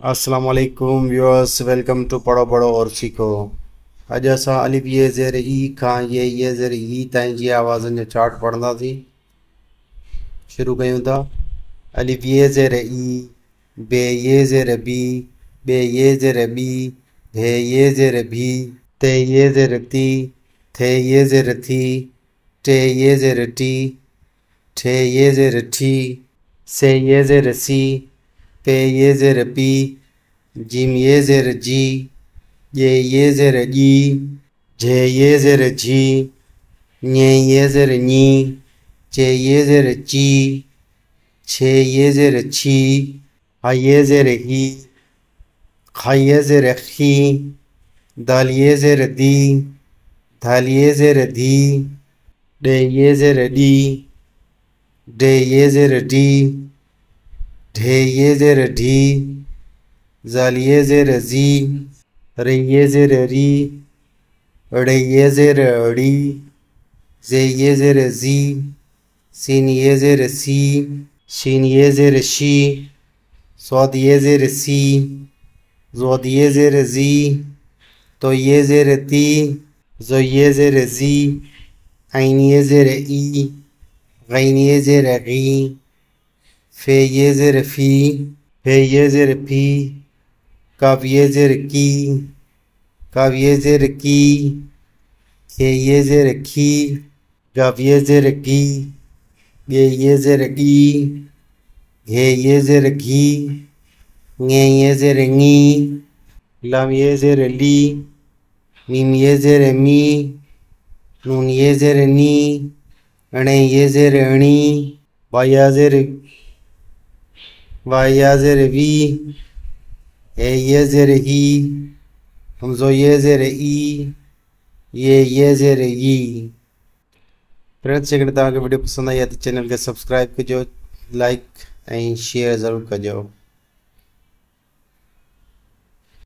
अस्सलाम वालेकुम viewers, welcome to पढ़ो पढ़ो और सीखो। अज असां अलिफ ये ज़ेर ई खां ये ज़ेर ई ताईं जी आवाज़न जो चार्ट पढ़ंदासीं। शुरू कयूं था। अलिफ ये ज़ेर ई, बे ये ज़ेर बी, बे ये ज़ेर बी, भे ये ज़ेर भी, ते ये ज़ेर ती, थे ये ज़ेर थी, टे ये ज़ेर टी, ठे ये ज़ेर ठी, से ये ज़ेर सी, पे ये ज़ेर पी, जिम ये ज़ेर जी, ये ज़ेर जी, झे ये ज़ेर झी, ñe ये ज़ेर ñी, चे ये ज़ेर ची, छे ये ज़ेर छी, हा ये ज़ेर ही, खा ये ज़ेर खी, दाल ये ज़ेर दी, धाल ये ज़ेर धी, डे ये ज़ेर डी, डे ये ज़ेर डी, ढे ये ज़ेर ढी, ज़ाल ये ज़ेर ज़ी, रे ये ज़ेर री, अड़े ये ज़ेर अड़ी, जे ये ज़ेर ज़ी, सीन ये ज़ेर सी, शीन ये ज़ेर शी, स्वाद ये ज़ेर सी, ज़ोद ये ज़ेर ज़ी, तो ये ज़ेर ती, ज़ो ये ज़ेर ज़ी, ऐन ये ज़ेर ई, गैन ये ज़ेर गी, फे ये ज़ेर फी, फे ये ज़ेर फी, काफ ये ज़ेर की, काफ ये ज़ेर की, खे ये ज़ेर खी, गाफ ये ज़ेर गी, गे ये ज़ेर गी, घे ये ज़ेर घी, ङे ये ज़ेर ङी, लाम ये ज़ेर ली, मीम ये ज़ेर मी, नून ये ज़ेर नी, अणे ये ज़ेर अणी, वाया ज़ेर वी, ए ये ज़ेर ही, हमज़ो ये ज़ेर ई, ये ज़ेर ई। फ्रेंड्स, जेकॾहिं तव्हांखे वीडियो पसंदि आई आहे त चैनल खे सब्सक्राइब कजो, लाइक ऐं शेयर ज़रूरु कजो।